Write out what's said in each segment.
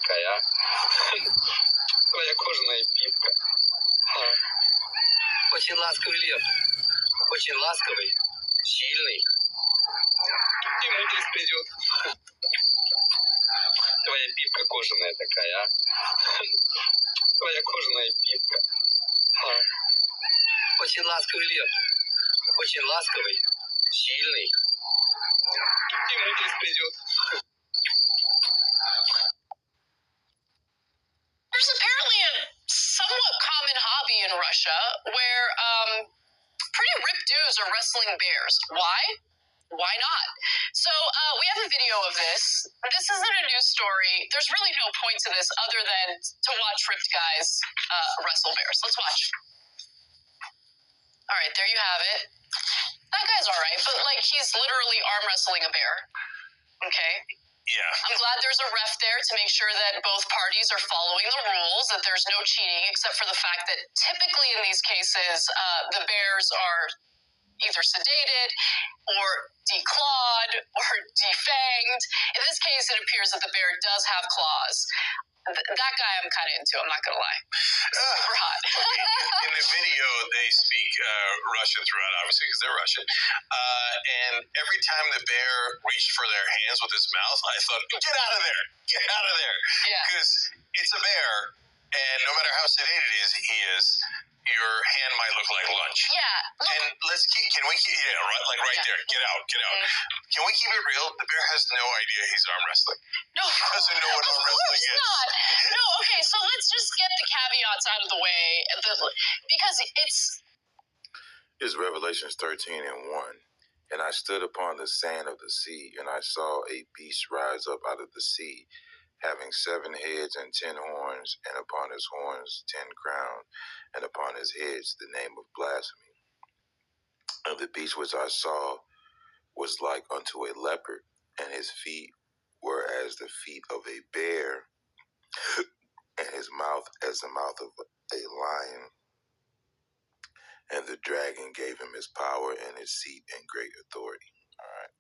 Такая. Твоя кожаная пипка. Очень ласковый лев. Очень ласковый, сильный. И мудрость придет. Твоя пипка кожаная такая, Твоя кожаная пипка. Очень ласковый лев. Очень ласковый, сильный. И мудрость придет. There's apparently a somewhat common hobby in Russia where pretty ripped dudes are wrestling bears. Why? Why not? So we have a video of this. This isn't a news story. There's really no point to this other than to watch ripped guys wrestle bears. Let's watch. All right, there you have it. That guy's all right, but like he's literally arm wrestling a bear. Okay. Yeah. I'm glad there's a ref there to make sure that both parties are following the rules, that there's no cheating, except for the fact that typically in these cases, the bears are either sedated or declawed or defanged. In this case, it appears that the bear does have claws. That guy I'm kind of into, I'm not going to lie. Super hot. In the video, they speak Russian throughout, obviously, because they're Russian. And every time the bear reached for their hands with his mouth, I thought, get out of there. Get out of there. Yeah. Because it's a bear, and no matter how sedated he is, your hand might look like lunch. Yeah. And can we keep, right there, get out. Can we keep it real? The bear has no idea he's arm wrestling. No, he doesn't know what arm wrestling is. Not. No, okay, so let's just get the caveats out of the way, because It's Revelations 13:1. And I stood upon the sand of the sea, and I saw a beast rise up out of the sea, having 7 heads and 10 horns, and upon his horns 10 crowns, and upon his heads the name of blasphemy. And the beast which I saw was like unto a leopard, and his feet were as the feet of a bear, and his mouth as the mouth of a lion. And the dragon gave him his power and his seat and great authority. All right.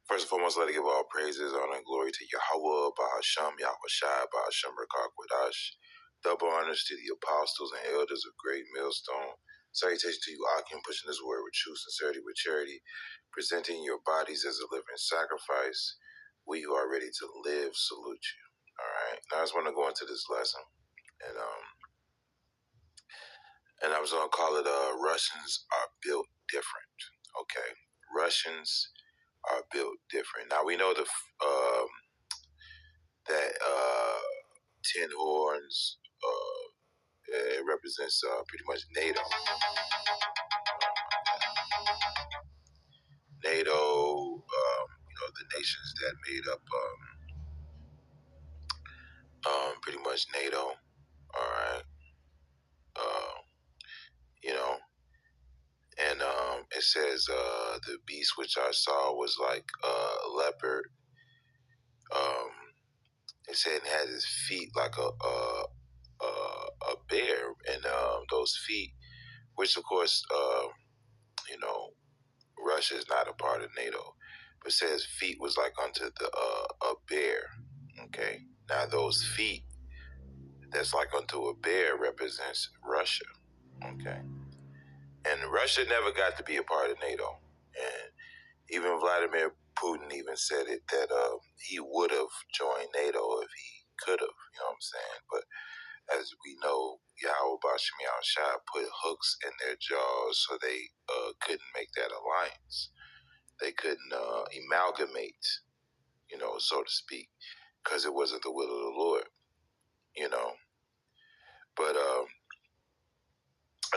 First and foremost, let us give all praises, honor, and glory to Yahweh, Bahasham, Yahushai, Bahasham, Rakakwadash. Double honors to the apostles and elders of Great Millstone. Salutation to you, Akim, pushing this word with true sincerity, with charity, presenting your bodies as a living sacrifice. We who are ready to live salute you. All right. Now I just want to go into this lesson, and I was going to call it Russians are built different. Okay. Russians are built different. Now we know that 10 horns it represents pretty much NATO. NATO, the nations that made up pretty much NATO. All right. And it says the beast which I saw was like a leopard. It said it had his feet like a bear, and those feet, which of course Russia is not a part of NATO, but it says feet was like unto a bear. Okay, now those feet that's like unto a bear represents Russia. Okay, and Russia never got to be a part of NATO, and even Vladimir Putin even said it that he would have joined NATO if he could have. You know what I'm saying? But as we know, Yahweh Bashim Yahushua put hooks in their jaws so they couldn't make that alliance. They couldn't amalgamate, so to speak, because it wasn't the will of the Lord, But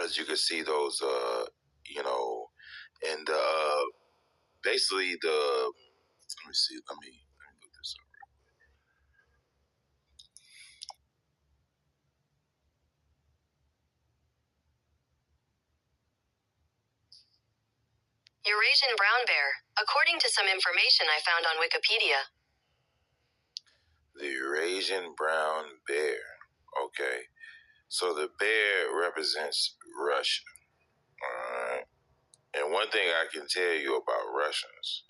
as you can see, those, and basically let me look this up. Eurasian brown bear, according to some information I found on Wikipedia. The Eurasian brown bear. Okay. So the bear represents Russia. All right. And one thing I can tell you about Russians,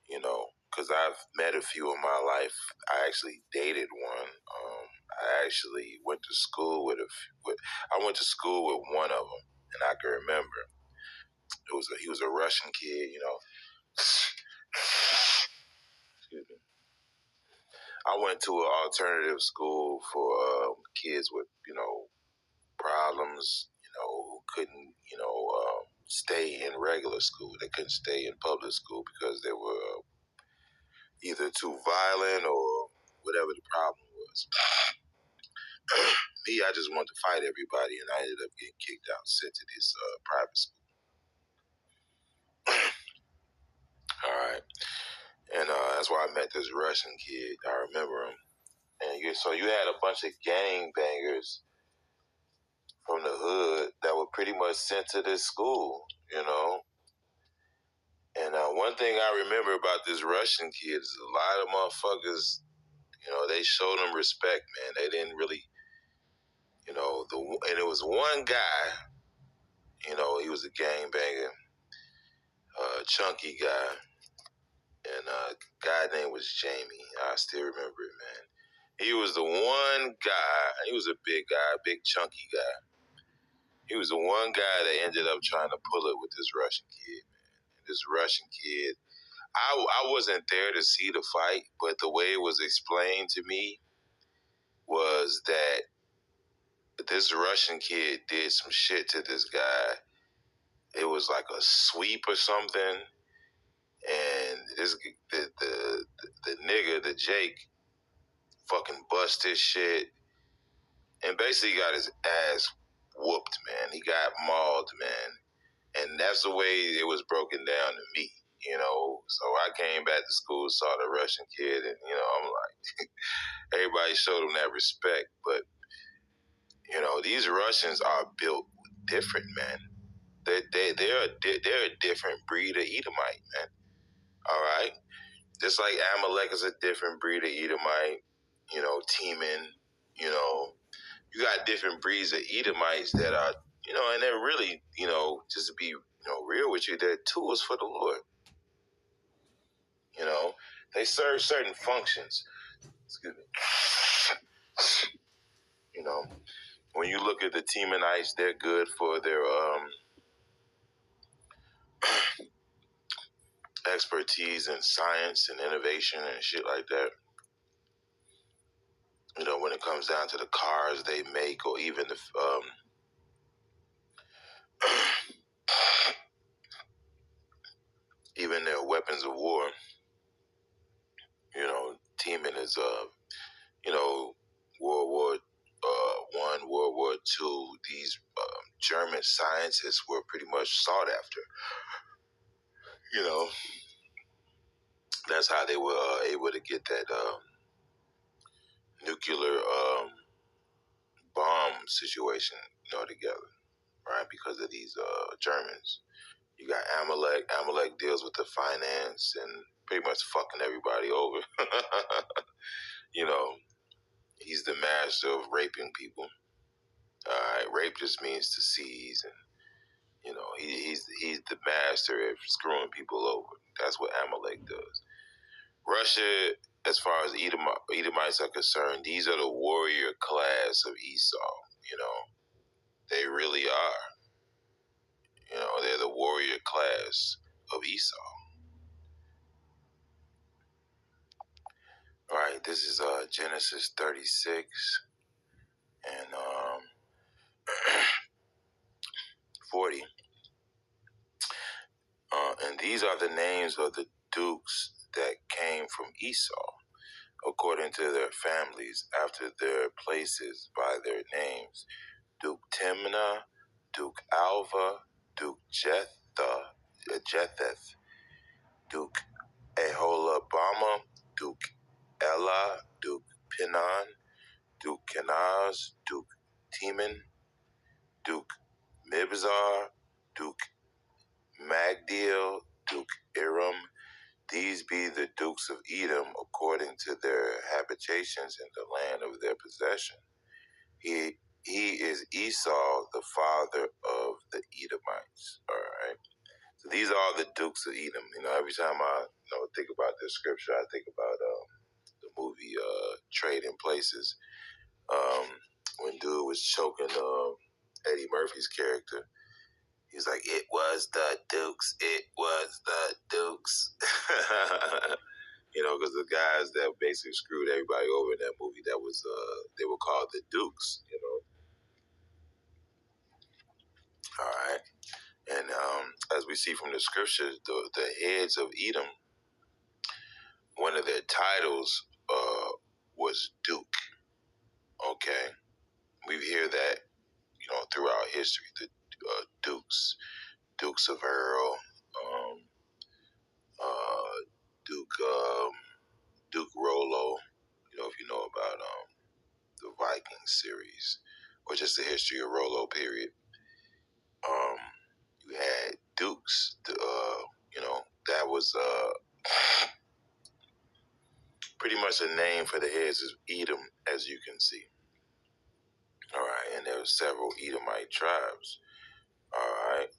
because I've met a few in my life. I actually dated one. actually went to school with I went to school with one of them, and I can remember he was a Russian kid, you know. Excuse me. I went to an alternative school for kids with, you know, problems, you know, who couldn't, you know, stay in regular school. They couldn't stay in public school because they were either too violent or whatever the problem was. Me, I just wanted to fight everybody, and I ended up getting kicked out and sent to this private school. All right. And that's why I met this Russian kid. I remember him. And so you had a bunch of gangbangers from the hood that were pretty much sent to this school, you know. And one thing I remember about this Russian kid is a lot of motherfuckers, you know, they showed him respect, man. They didn't really, you know, and it was one guy, you know, he was a gangbanger, chunky guy, and a guy named was Jamie. I still remember it, man. He was the one guy, he was a big guy, big chunky guy. He was the one guy that ended up trying to pull it with this Russian kid, man. This Russian kid, I wasn't there to see the fight, but the way it was explained to me was that this Russian kid did some shit to this guy. It was like a sweep or something, and the nigga, the Jake, fucking bust his shit, and basically got his ass whooped, man. He got mauled, man, and that's the way it was broken down to me. You know, so I came back to school, saw the Russian kid, and, you know, I'm like, everybody showed him that respect. But, you know, these Russians are built different, man. They're a different breed of Edomite, man. All right? Just like Amalek is a different breed of Edomite, you know, Teman, you know, you got different breeds of Edomites that are, you know, and they're really, you know, just to be, you know, real with you, they're tools for the Lord. You know, they serve certain functions. Excuse me. You know, when you look at the Temanites, they're good for their expertise in science and innovation and shit like that. You know, when it comes down to the cars they make, or even the even their weapons of war. You know, Teman is you know, World War One, World War II. These German scientists were pretty much sought after. You know, that's how they were able to get that nuclear bomb situation, you know, together, right? Because of these Germans. You got Amalek. Amalek deals with the finance and pretty much fucking everybody over. You know, he's the master of raping people. All right, rape just means to seize, and, you know, he's the master of screwing people over. That's what Amalek does. Russia, as far as Edomites are concerned, these are the warrior class of Esau. You know, they really are. You know, they're the warrior class of Esau. All right, this is Genesis 36, and 40. And these are the names of the dukes that came from Esau, according to their families, after their places by their names: Duke Timnah, Duke Alva, Duke Jetheth, Duke Aholabama, Duke Elah, Duke Pinon, Duke Kenaz, Duke Teman, Duke Mibzar, Duke Magdiel, Duke Iram. These be the dukes of Edom according to their habitations in the land of their possession. He is Esau, the father of the Edomites. All right. So these are all the dukes of Edom. You know, every time I think about this scripture, I think about the movie Trading Places, when dude was choking Eddie Murphy's character. He's like, "It was the Dukes. It was the Dukes." Because the guys that basically screwed everybody over in that movie, that was they were called the Dukes. All right. And as we see from the scriptures, the heads of Edom, one of their titles was Duke. Okay, we hear that throughout history. The Dukes, Dukes of Earl, Duke Rollo. If you know about the Viking series, or just the history of Rollo. Period. You had Dukes. That was pretty much a name for the heads of Edom, as you can see. All right, and there were several Edomite tribes. All right,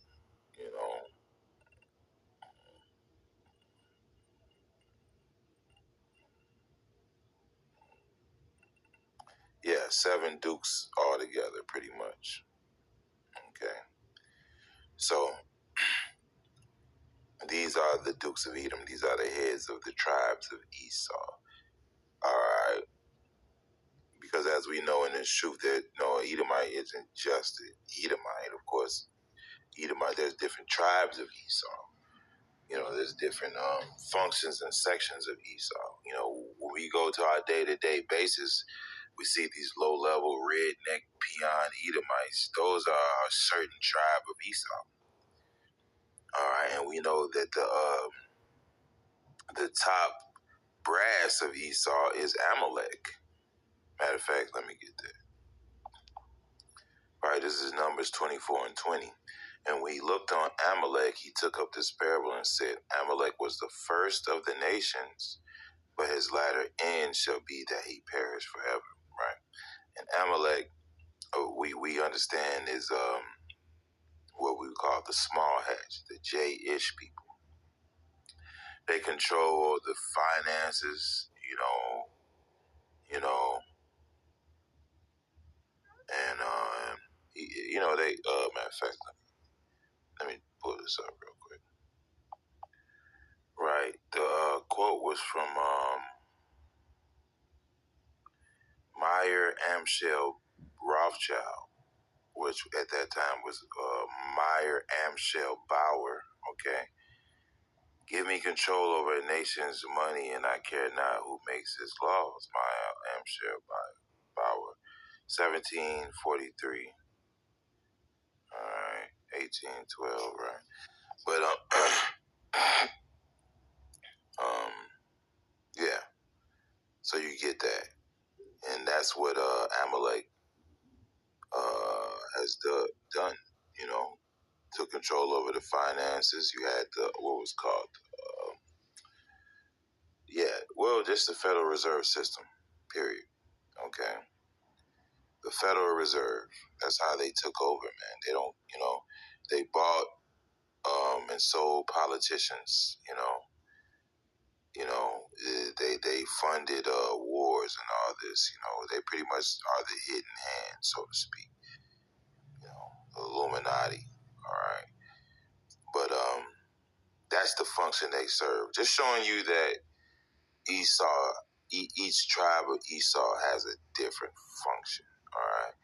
yeah, 7 dukes altogether, pretty much. Okay, so these are the dukes of Edom. These are the heads of the tribes of Esau. All right, because as we know in this truth, that no, Edomite isn't just Edomite. Of course, Edomite. There's different tribes of Esau. There's different functions and sections of Esau. When we go to our day-to-day basis, we see these low-level redneck peon Edomites. Those are a certain tribe of Esau. All right, and we know that the top brass of Esau is Amalek. Matter of fact, let me get that. All right, this is Numbers 24 and 20. And when he looked on Amalek, he took up this parable and said, Amalek was the first of the nations, but his latter end shall be that he perish forever. Right? And Amalek, we understand, is what we call the small hatch, the J-ish people. They control the finances, and they. Matter of fact, let me pull this up real quick. Right, the quote was from Meyer Amschel Rothschild, which at that time was Meyer Amschel Bauer. Okay. Give me control over a nation's money, and I care not who makes its laws. Meyer Amschel Bauer, 1743. All right, 1812. Right, but yeah. So you get that, and that's what Amalek has done. Took control over the finances. You had what was called, just the Federal Reserve System. Period. Okay. The Federal Reserve. That's how they took over, man. They don't, they bought and sold politicians. They funded wars and all this. They pretty much are the hidden hand, so to speak. The Illuminati. All right, but that's the function they serve. Just showing you that Esau, each tribe of Esau has a different function. All right.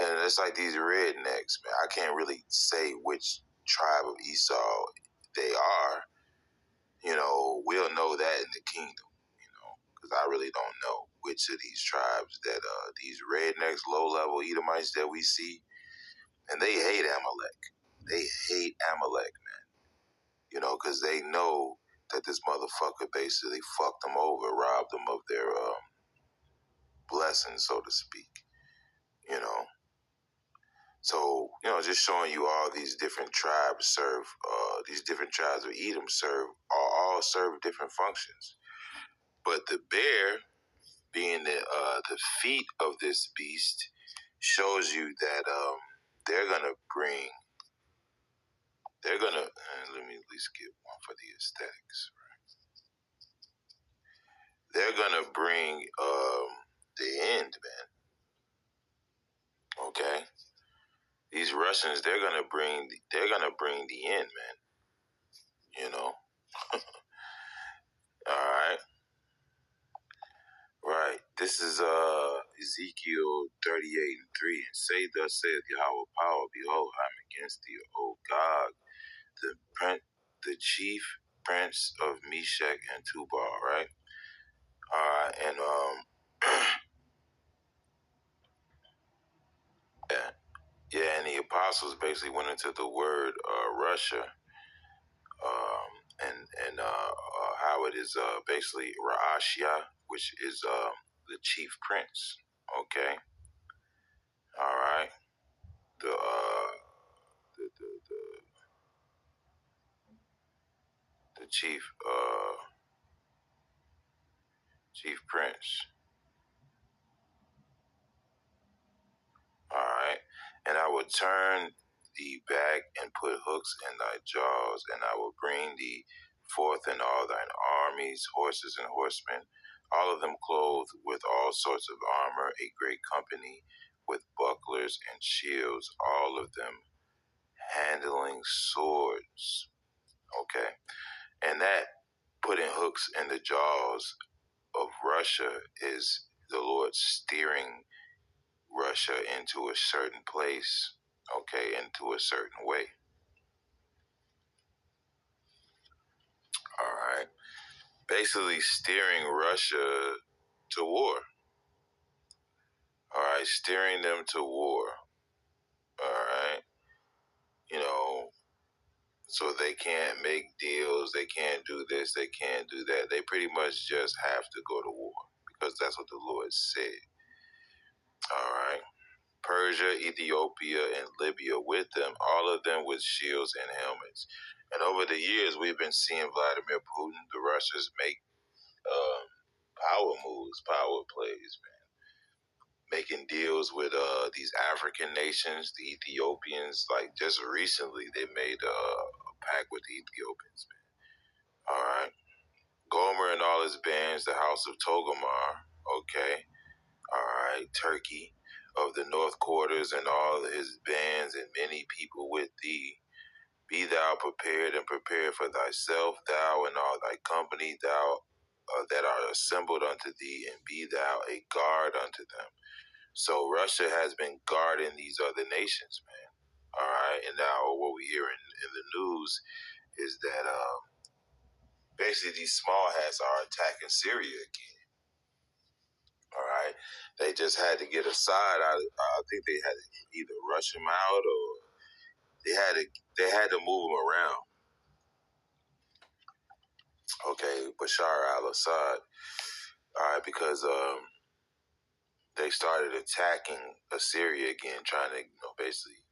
And it's like these rednecks, man. I can't really say which tribe of Esau they are. We'll know that in the kingdom, because I really don't know which of these tribes that these rednecks, low-level Edomites that we see, and they hate Amalek. They hate Amalek, man. Because they know that this motherfucker basically fucked them over, robbed them of their blessings, so to speak. So, just showing you all these different tribes serve, these different tribes of Edom all serve different functions. But the bear, being the feet of this beast, shows you that let me at least get one for the aesthetics. Right? They're gonna bring the end, man. these Russians, they're gonna bring the end, man. You know. All right. Right. This is Ezekiel 38:3. And say, thus saith Yahweh power, behold, I'm against thee, O Gog, the chief prince of Meshach and Tubal, right? And yeah, and the apostles basically went into the word Russia, and how it is basically Ra'ashia, which is the chief prince. Okay, all right. The chief prince. All right, and I will turn thee back and put hooks in thy jaws, and I will bring thee forth in all thine armies, horses and horsemen, all of them clothed with all sorts of armor, a great company with bucklers and shields, all of them handling swords. Okay, and that putting hooks in the jaws of Russia is the Lord steering Russia into a certain place, okay, into a certain way. All right. Basically steering Russia to war. All right, steering them to war. All right. You know, so they can't make deals, they can't do this, they can't do that. They pretty much just have to go to war because that's what the Lord said. All right. Persia, Ethiopia, and Libya with them, all of them with shields and helmets. And over the years, we've been seeing Vladimir Putin, the Russians, make power moves, power plays, man. Making deals with these African nations, the Ethiopians. Like just recently, they made a pact with the Ethiopians, man. All right. Gomer and all his bands, the house of Togomar, okay. All right. Turkey of the north quarters and all his bands and many people with thee. Be thou prepared and prepare for thyself, thou and all thy company, thou that are assembled unto thee, and be thou a guard unto them. So Russia has been guarding these other nations, man. All right, and now what we hear in the news is that basically these small hats are attacking Syria again. All right, they just had to get a side. I think they had to either rush him out or they had to move him around. Okay, Bashar al-Assad. All right, because they started attacking Assyria again, trying to basically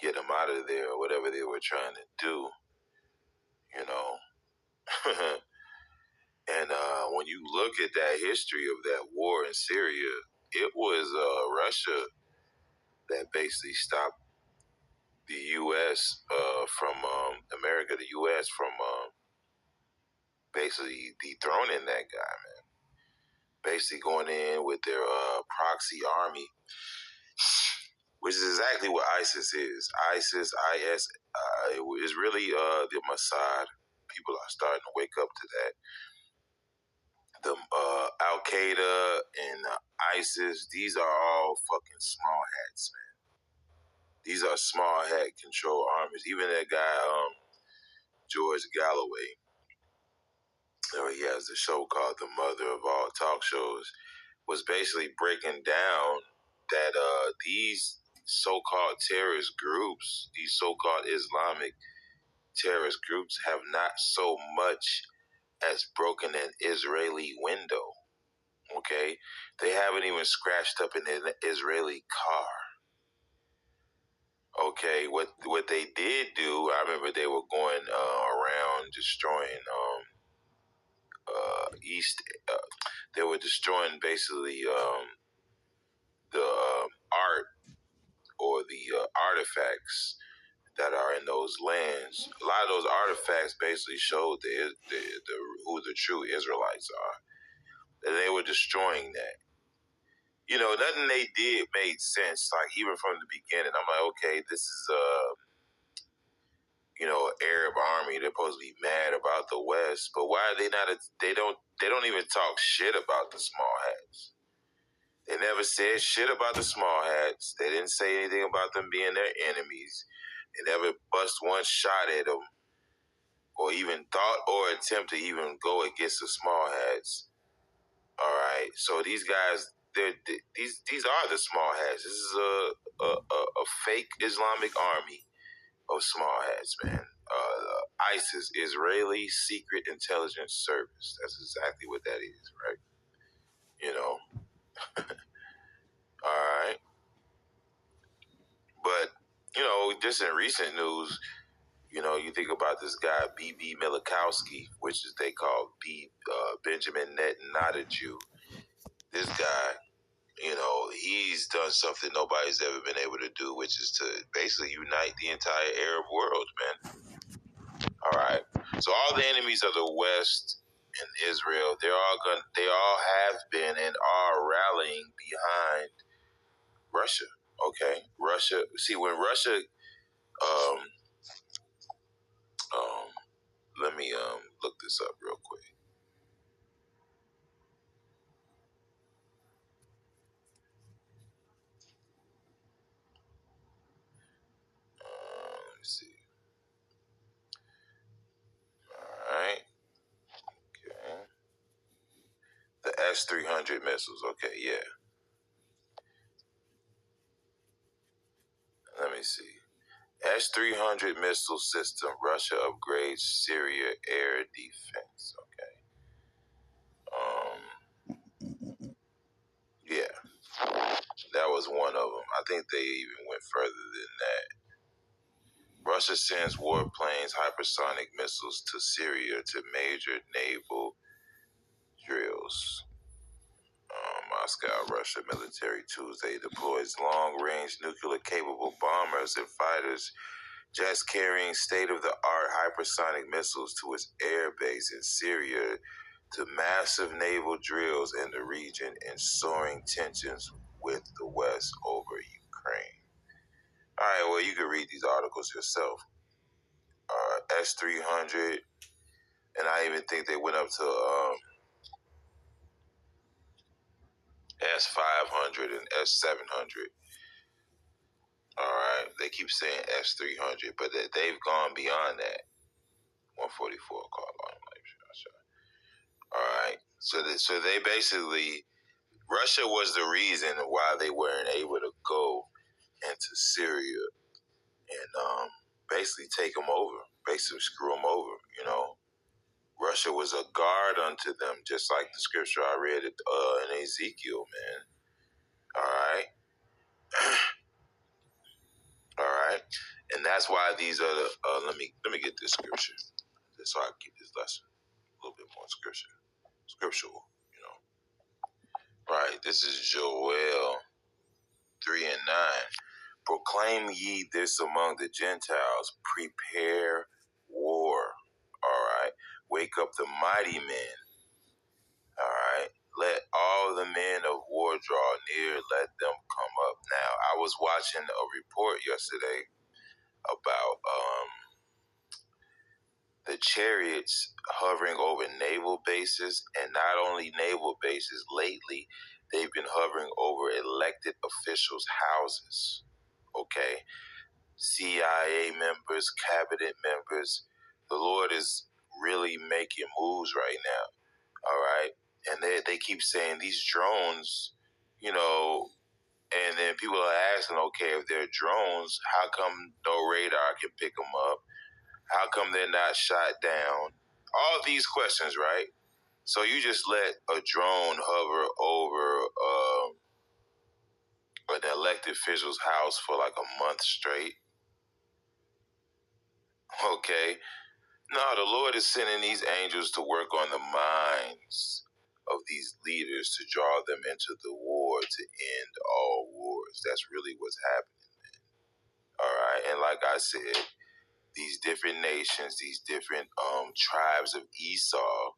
get them out of there or whatever they were trying to do. You know. And when you look at that history of that war in Syria, it was Russia that basically stopped the U.S. From America, the U.S. from basically dethroning that guy, man. Basically going in with their proxy army, which is exactly what ISIS is. ISIS, IS, is really the Mossad. People are starting to wake up to that. The Al Qaeda and ISIS, these are all fucking small hats, man. These are small hat control armies. Even that guy, George Galloway, he has a show called The Mother of All Talk Shows, was basically breaking down that these so-called terrorist groups, these so-called Islamic terrorist groups, have not so much as broken an Israeli window. Okay, they haven't even scratched up an Israeli car. Okay, what they did do, I remember they were going around destroying East. They were destroying basically the art or the artifacts that are in those lands. A lot of those artifacts basically showed who the true Israelites are, and they were destroying that. nothing they did made sense. Like, even from the beginning, I'm like, okay, this is Arab army. They're supposed to be mad about the West, but why are they not? They don't even talk shit about the small hats. They never said shit about the small hats. They didn't say anything about them being their enemies. They never bust one shot at them, or even thought or attempt to even go against the small hats. All right, so these guys, these are the small hats. This is a fake Islamic army of small hats, man. ISIS, Israeli Secret Intelligence Service. That's exactly what that is, right? All right. But, just in recent news, you think about this guy, B.B. Milikowski, which is they call Benjamin Netanyahu. This guy, he's done something nobody's ever been able to do, which is to basically unite the entire Arab world, man. All right. So all the enemies of the West and Israel, they all have been and are rallying behind Russia. Okay, Russia. See, when Russia, let me look this up real quick. Let me see. All right. Okay. The S-300 missiles. Okay, yeah. Let me see. S-300 missile system. Russia upgrades Syria air defense. Okay. Yeah. That was one of them. I think they even went further than that. Russia sends warplanes, hypersonic missiles to Syria to major naval drills. Moscow, Russia military Tuesday deploys long-range nuclear-capable bombers and fighters jets carrying state-of-the-art hypersonic missiles to its air base in Syria to massive naval drills in the region and soaring tensions with the West over Ukraine. All right, well, you can read these articles yourself. S-300, and I even think they went up to S-500 and S-700. All right, they keep saying S-300, but they've gone beyond that. 144 call on. All right, so they basically, Russia was the reason why they weren't able to go into Syria and basically take them over, basically screw them over. Russia was a guard unto them, just like the scripture I read in Ezekiel, man. All right. All right. And that's why these are the, let me get this scripture, so I can keep this lesson a little bit more scriptural, Right. This is Joel 3 and 9. Proclaim ye this among the Gentiles, prepare war. All right. Wake up the mighty men. All right. Let all the men of war draw near. Let them come up. Now, I was watching a report yesterday about the chariots hovering over naval bases, and not only naval bases. Lately, they've been hovering over elected officials' houses. Okay. CIA members, cabinet members. The Lord is really making moves right now. All right. And they keep saying these drones, and then people are asking, okay, if they're drones, how come no radar can pick them up? How come they're not shot down? All these questions, right? So you just let a drone hover over an elected official's house for like a month straight? Okay. No, the Lord is sending these angels to work on the minds of these leaders to draw them into the war to end all wars. That's really what's happening, man. All right. And like I said, these different nations, these different tribes of Esau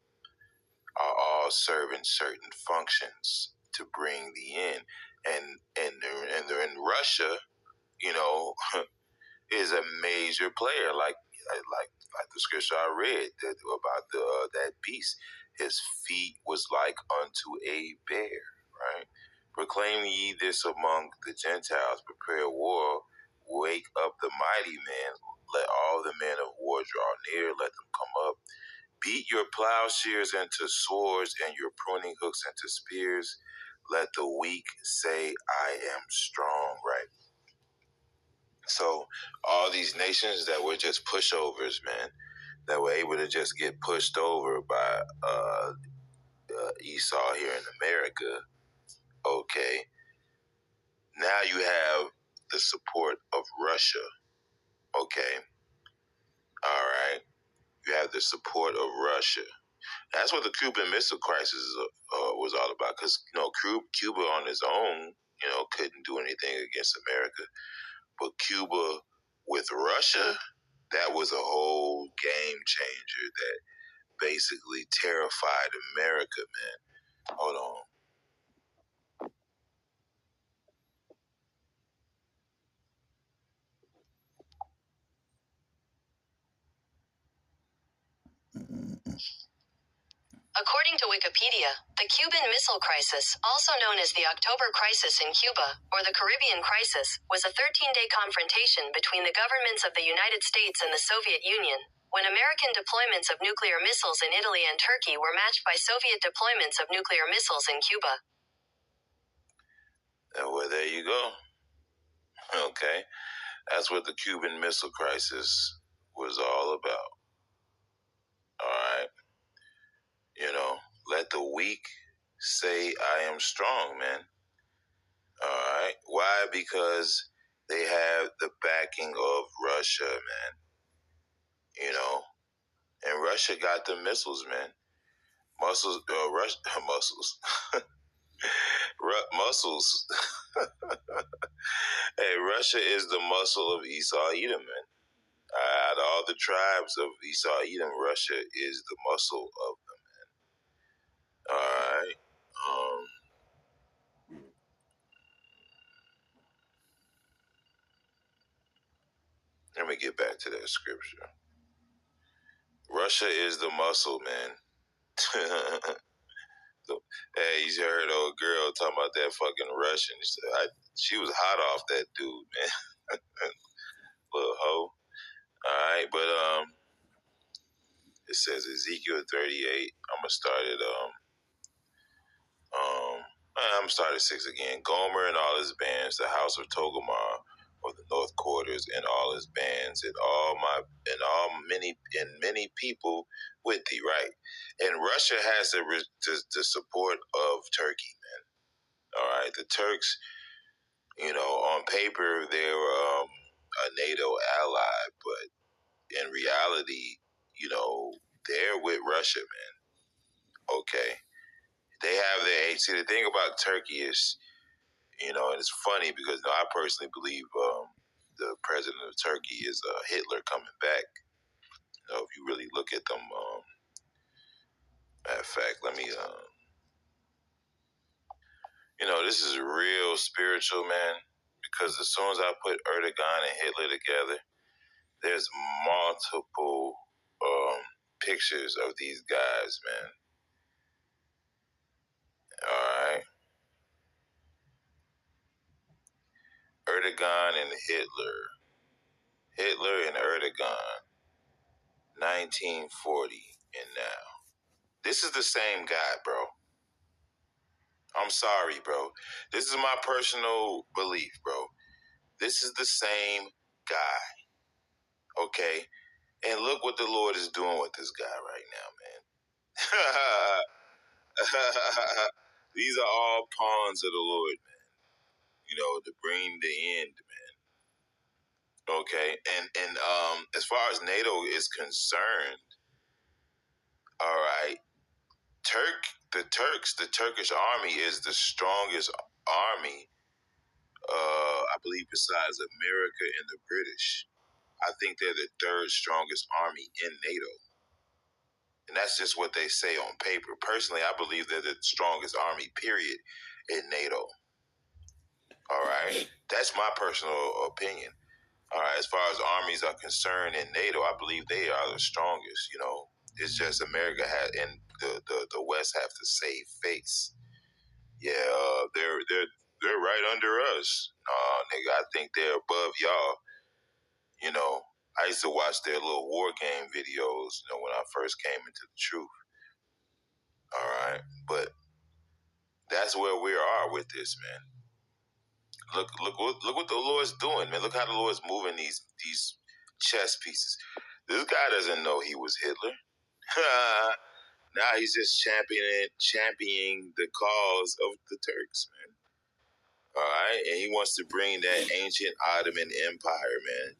are all serving certain functions to bring the end. And Russia, you know, is a major player. Like the scripture I read about that beast. His feet was like unto a bear. Right. Proclaim ye this among the Gentiles. Prepare war. Wake up the mighty men. Let all the men of war draw near. Let them come up. Beat your plowshares into swords and your pruning hooks into spears. Let the weak say, I am strong, right? So all these nations that were just pushovers, man, that were able to just get pushed over by Esau here in America, okay, now you have the support of Russia, okay, all right? You have the support of Russia. That's what the Cuban Missile Crisis was all about, because, you know, Cuba on its own, you know, couldn't do anything against America. But Cuba with Russia, that was a whole game changer that basically terrified America, man. Hold on. According to Wikipedia, the Cuban Missile Crisis, also known as the October Crisis in Cuba, or the Caribbean Crisis, was a 13-day confrontation between the governments of the United States and the Soviet Union, when American deployments of nuclear missiles in Italy and Turkey were matched by Soviet deployments of nuclear missiles in Cuba. Well, there you go. Okay. That's what the Cuban Missile Crisis was all about. All right. You know, let the weak say, I am strong, man. All right. Why? Because they have the backing of Russia, man. You know, and Russia got the missiles, man. Muscles. Muscles. Hey, Russia is the muscle of Esau Edom, man. Out of all the tribes of Esau Edom, Russia is the muscle of them, man. All right. Let me get back to that scripture. Russia is the muscle, man. Hey, you heard old girl talking about that fucking Russian. She was hot off that dude, man. Little hoe. All right, but it says Ezekiel 38. I'm gonna start at I'm gonna start at 6 again. Gomer and all his bands, the house of Togomar, or the north quarters, and all his bands, and many people with thee, right? And Russia has the support of Turkey, man. All right, the Turks, you know, on paper they were a NATO ally, but in reality, you know, they're with Russia, man. Okay, they have their. See, the thing about Turkey is, you know, and it's funny because, you know, I personally believe the president of Turkey is Hitler coming back. You know, if you really look at them, matter of fact, let me, you know, this is real spiritual, man, because as soon as I put Erdogan and Hitler together, there's multiple pictures of these guys, man. All right. Erdogan and Hitler. Hitler and Erdogan. 1940 and now. This is the same guy, bro. I'm sorry, bro. This is my personal belief, bro. This is the same guy. Okay? And look what the Lord is doing with this guy right now, man. These are all pawns of the Lord, man. You know, to bring the end, man. Okay? And as far as NATO is concerned, all right, the Turkish army is the strongest army, I believe, besides America and the British. I think they're the third strongest army in NATO. And that's just what they say on paper. Personally, I believe they're the strongest army, period, in NATO. All right? That's my personal opinion. All right, as far as armies are concerned in NATO, I believe they are the strongest. You know, it's just America and the West have to save face. Yeah, they're right under us. Nigga, I think they're above y'all. You know, I used to watch their little war game videos. You know, when I first came into the truth. All right, but that's where we are with this, man. Look what the Lord's doing, man. Look how the Lord's moving these chess pieces. This guy doesn't know he was Hitler. Now he's just championing the cause of the Turks, man. All right, and he wants to bring that ancient Ottoman Empire, man.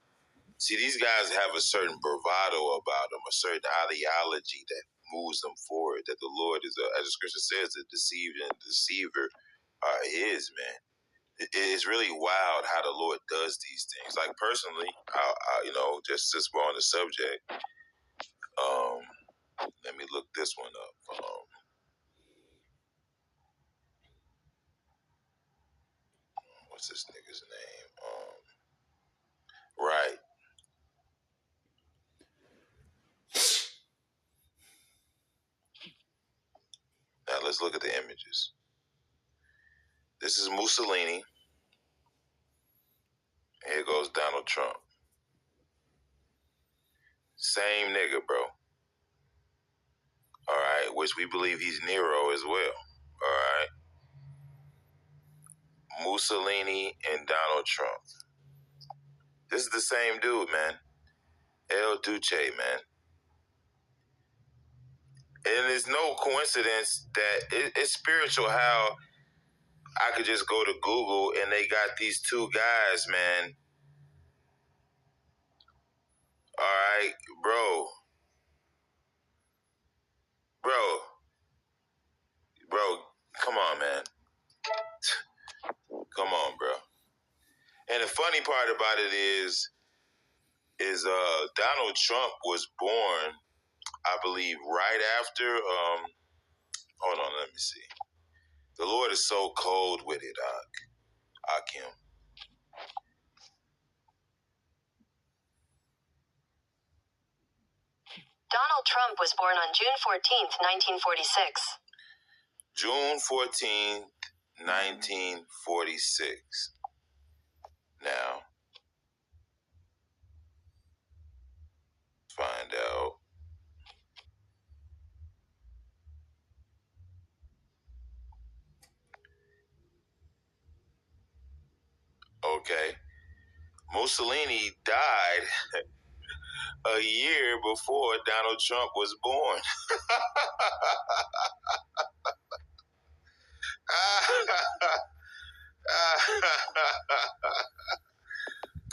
See, these guys have a certain bravado about them, a certain ideology that moves them forward. That the Lord is, as the scripture says, the deceiver and deceiver are His, man. It's really wild how the Lord does these things. Like personally, I you know, just since we're on the subject, let me look this one up. What's this nigga's name? Right. Now let's look at the images. This is Mussolini. Here goes Donald Trump. Same nigga, bro. All right, which we believe he's Nero as well. All right. Mussolini and Donald Trump. This is the same dude, man. El Duce, man. And it's no coincidence that it's spiritual how I could just go to Google and they got these two guys, man. All right, bro. Bro, come on, man. Come on, bro. And the funny part about it is Donald Trump was born, I believe, right after hold on, let me see. The Lord is so cold with it, Akim. Donald Trump was born on June 14th, 1946. June 14th, 1946. Now, find out. Okay. Mussolini died a year before Donald Trump was born.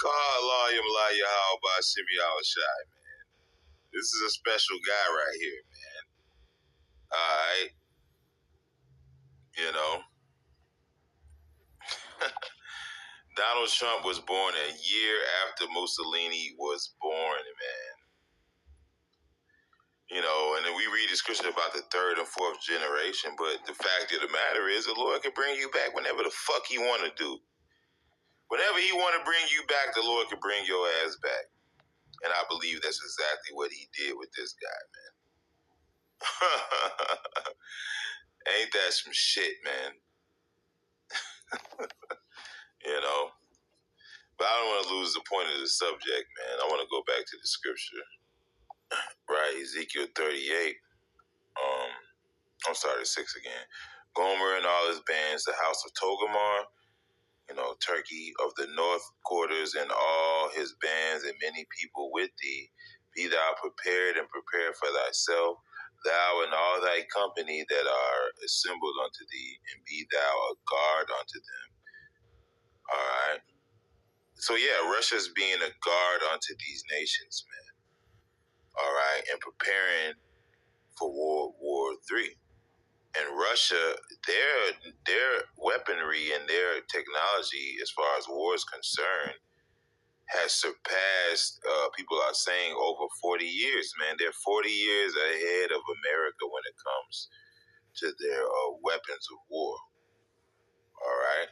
Call Layim Yahweh Shimi Al-Shai, man. This is a special guy right here, man. All right. You know. Donald Trump was born a year after Mussolini was born, man. You know, and then we read the scripture about the third and fourth generation, but the fact of the matter is the Lord can bring you back whenever the fuck He want to do. Whenever He want to bring you back, the Lord can bring your ass back. And I believe that's exactly what He did with this guy, man. Ain't that some shit, man? You know? But I don't want to lose the point of the subject, man. I want to go back to the scripture. Right, Ezekiel 38. I'm sorry, 6 again. Gomer and all his bands, the house of Togomar, you know, Turkey of the north quarters and all his bands and many people with thee. Be thou prepared and prepare for thyself, thou and all thy company that are assembled unto thee, and be thou a guard unto them. All right. So yeah, Russia's being a guard unto these nations, man. All right, and preparing for World War III. And Russia, their weaponry and their technology, as far as war is concerned, has surpassed, people are saying, over 40 years, man. They're 40 years ahead of America when it comes to their weapons of war. All right?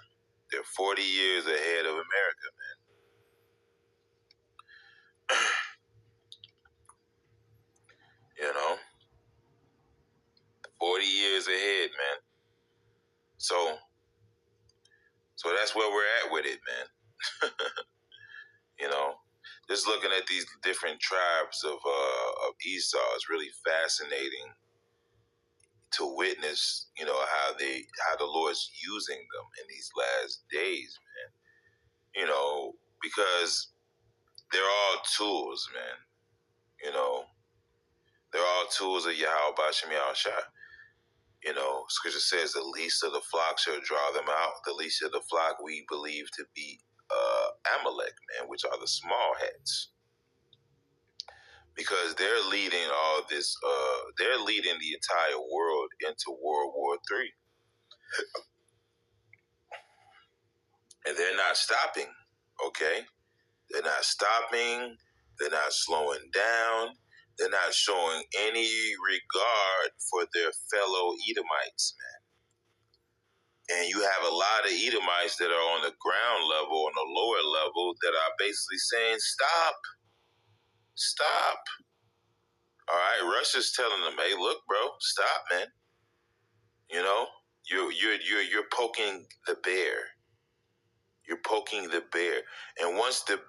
They're 40 years ahead of America, man. You know? 40 years ahead, man. So that's where we're at with it, man. You know? Just looking at these different tribes of Esau is really fascinating to witness, you know, how the Lord's using them in these last days, man. You know, because they're all tools, man. You know, they're all tools of Yahweh Bashim Yahushua. You know, Scripture says the least of the flock shall draw them out. The least of the flock we believe to be Amalek, man, which are the small heads. Because they're leading all this, they're leading the entire world into World War III. And they're not stopping, okay? They're not stopping. They're not slowing down. They're not showing any regard for their fellow Edomites, man. And you have a lot of Edomites that are on the ground level, on the lower level, that are basically saying, stop. Stop. All right, Russia's telling them, hey, look, bro, stop, man. You know, you're poking the bear. You're poking the bear. And once you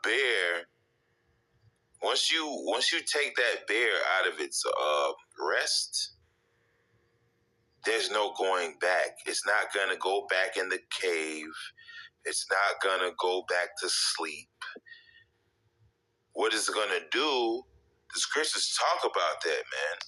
take that bear out of its rest, there's no going back. It's not gonna go back in the cave. It's not gonna go back to sleep. What it's gonna do? The scriptures talk about that, man.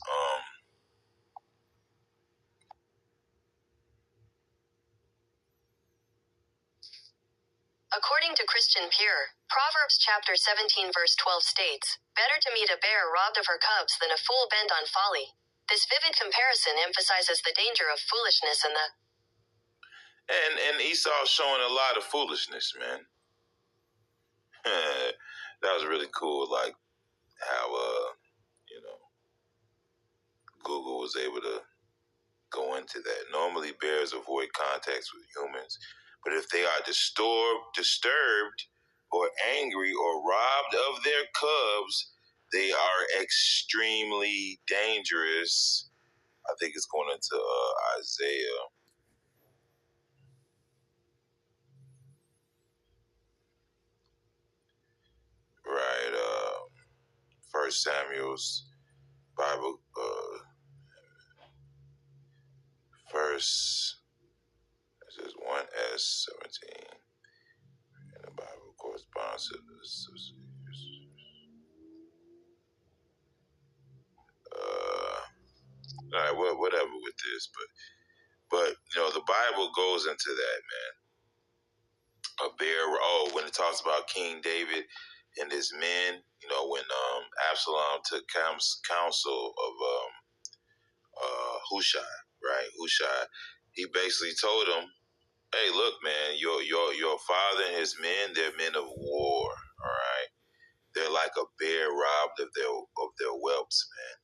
According to Christian Pure, Proverbs chapter 17 verse 12 states, "Better to meet a bear robbed of her cubs than a fool bent on folly." This vivid comparison emphasizes the danger of foolishness and the And Esau's showing a lot of foolishness, man. That was really cool, like how you know, Google was able to go into that. Normally bears avoid contacts with humans, but if they are disturbed or angry or robbed of their cubs, they are extremely dangerous. I think it's going into Isaiah. Right, First Samuel's Bible, verse, this is 1S17, and the Bible corresponds to this. All right, well, whatever with this, but you know, the Bible goes into that, man. A bear. Oh, when it talks about King David and his men, you know, when Absalom took counsel of Hushai, right? Hushai, he basically told him, "Hey, look, man, your father and his men, they're men of war. All right, they're like a bear robbed of their whelps, man.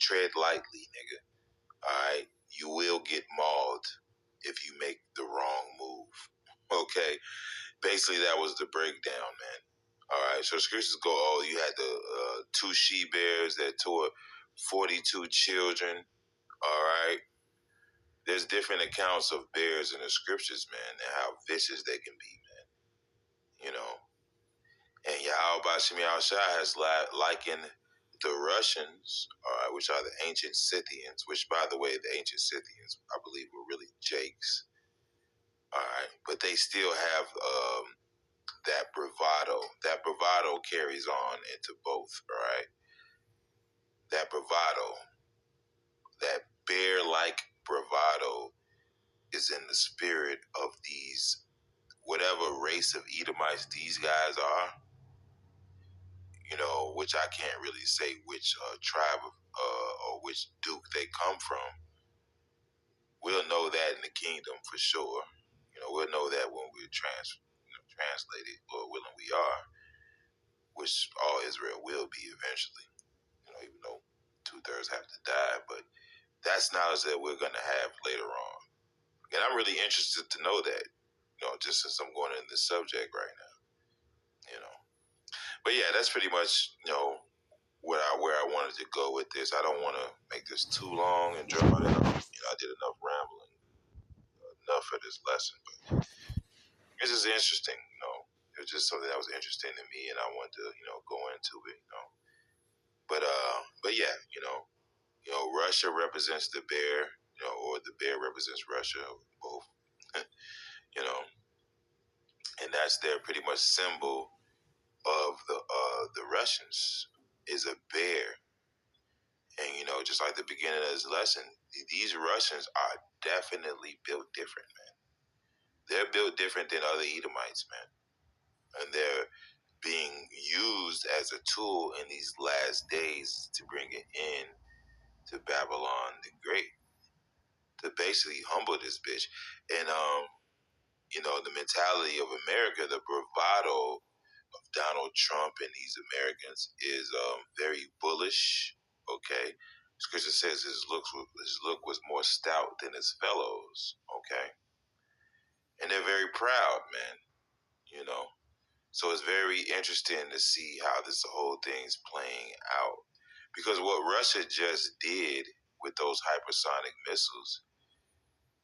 Tread lightly, nigga. All right, you will get mauled if you make the wrong move." Okay, basically that was the breakdown, man. All right, so scriptures go, oh, you had the 2 she bears that tore 42 children. All right, there's different accounts of bears in the scriptures, man, and how vicious they can be, man. You know, and Yahweh Bashim Yahushua has likened the Russians, which are the ancient Scythians, which, by the way, the ancient Scythians, I believe, were really Jakes. All right, but they still have that bravado. That bravado carries on into both. All right, that bravado, that bear-like bravado, is in the spirit of these, whatever race of Edomites these guys are. You know, which I can't really say which tribe or which duke they come from. We'll know that in the kingdom for sure. You know, we'll know that when we're translated, Lord willing, we are, which all Israel will be eventually. Even though 2/3 have to die, but that's knowledge that we're going to have later on. And I'm really interested to know that, just since I'm going into the subject right now, But yeah, that's pretty much, where I wanted to go with this. I don't want to make this too long and draw it out. I did enough rambling, enough for this lesson. But it's just interesting, It was just something that was interesting to me, and I wanted to, go into it, But yeah, Russia represents the bear, or the bear represents Russia, both, and that's their pretty much symbol of the Russians is a bear. And just like the beginning of this lesson, these Russians are definitely built different, man. They're built different than other Edomites, man, and they're being used as a tool in these last days to bring it in to Babylon the Great, to basically humble this bitch. And the mentality of America, the bravado of Donald Trump and these Americans is very bullish. Okay, Scripture says his look was more stout than his fellows. Okay, and they're very proud, man. So it's very interesting to see how this whole thing's playing out, because what Russia just did with those hypersonic missiles,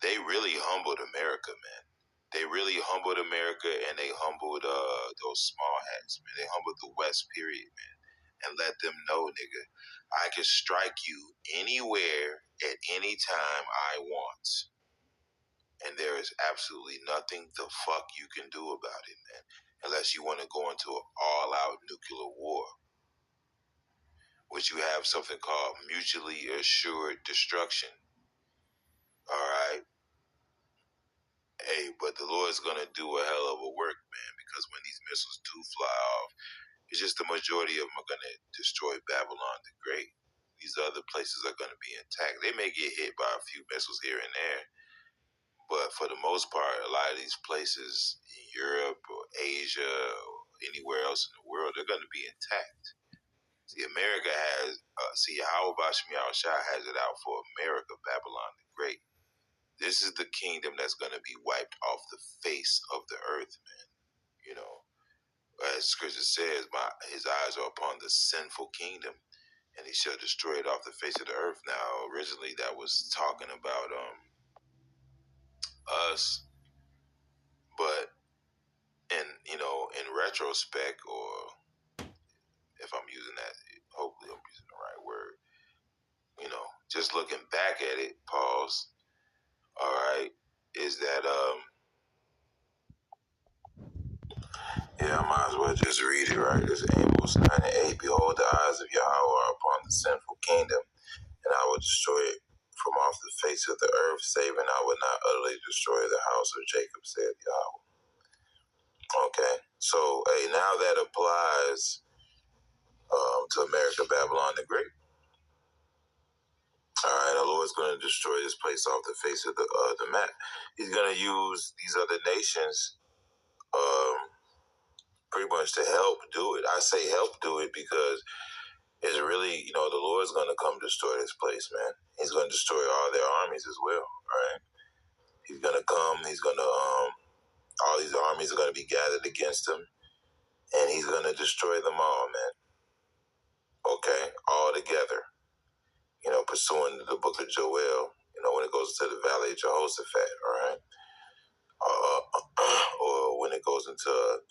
they really humbled America, man. They really humbled America, and they humbled those small hats, man. They humbled the West, period, man, and let them know, nigga, I can strike you anywhere at any time I want, and there is absolutely nothing the fuck you can do about it, man, unless you want to go into an all-out nuclear war, which you have something called mutually assured destruction. All right. Hey, but the Lord's gonna do a hell of a work, man, because when these missiles do fly off, it's just the majority of them are gonna destroy Babylon the Great. These other places are gonna be intact. They may get hit by a few missiles here and there, but for the most part, a lot of these places in Europe or Asia or anywhere else in the world, they're gonna be intact. See, America has, Yahweh Bashim Yahushua has it out for America, Babylon the Great. This is the kingdom that's going to be wiped off the face of the earth, man. As Scripture says, his eyes are upon the sinful kingdom, and he shall destroy it off the face of the earth. Now, originally, that was talking about us, but in retrospect, or if I'm using that, hopefully I'm using the right word. Just looking back at it, pause. All right, is that Yeah, I might as well just read it, right? It's Amos 9 and 8. Behold, the eyes of Yahweh are upon the sinful kingdom, and I will destroy it from off the face of the earth, saving I will not utterly destroy the house of Jacob, said Yahweh. Okay, so now that applies to America, Babylon the Great. All right, the Lord's going to destroy this place off the face of the map. He's going to use these other nations pretty much to help do it. I say help do it because it's really, the Lord's going to come destroy this place, man. He's going to destroy all their armies as well, right? He's going to come. He's going to, all these armies are going to be gathered against him, and he's going to destroy them all, man. Okay, all together. Pursuing the book of Joel, when it goes to the valley of Jehoshaphat, all right? Or when it goes into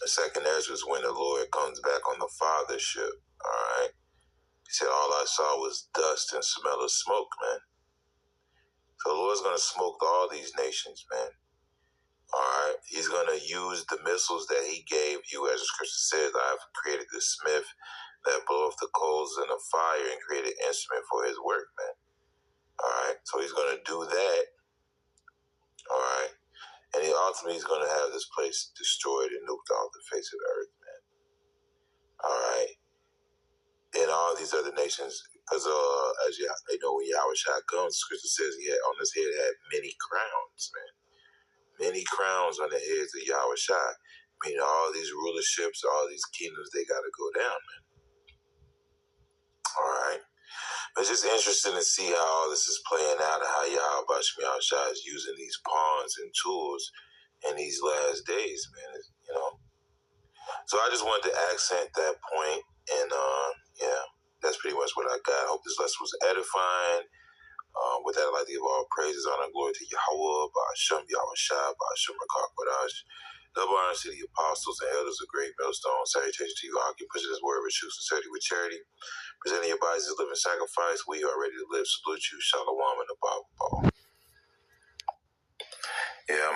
the second Ezra, when the Lord comes back on the Father's ship, all right? He said, all I saw was dust and smell of smoke, man. So the Lord's going to smoke all these nations, man. All right? He's going to use the missiles that he gave you. As the scripture says, I have created the smith that bloweth the coals in the fire and created an instrument for his work, man. All right? So he's going to do that. All right? And ultimately he's going to have this place destroyed and nuked off the face of the earth, man. All right? And all these other nations, because as when Yahweh Shai comes, scripture says he had on his head had many crowns, man. many crowns on the heads of Yahweh Shai. Meaning all these rulerships, all these kingdoms, they got to go down, man. All right. It's just interesting to see how all this is playing out and how Yahweh Shai is using these pawns and tools in these last days, man. You know. So I just wanted to accent that point, and yeah, that's pretty much what I got. I hope this lesson was edifying. With that, I'd like to give all praises, honor, and glory to Yahweh, Ba'ashem, Yahweh Shai, Ba'ashem, Rakak, Badash. Double honor to the apostles and elders of Great Millstone. Salutations to you, Aki, pushing this word with true sincerity, with charity. Presenting your bodies as a living sacrifice. We are ready to live. Salute you. Shalom and the Bible. Yeah,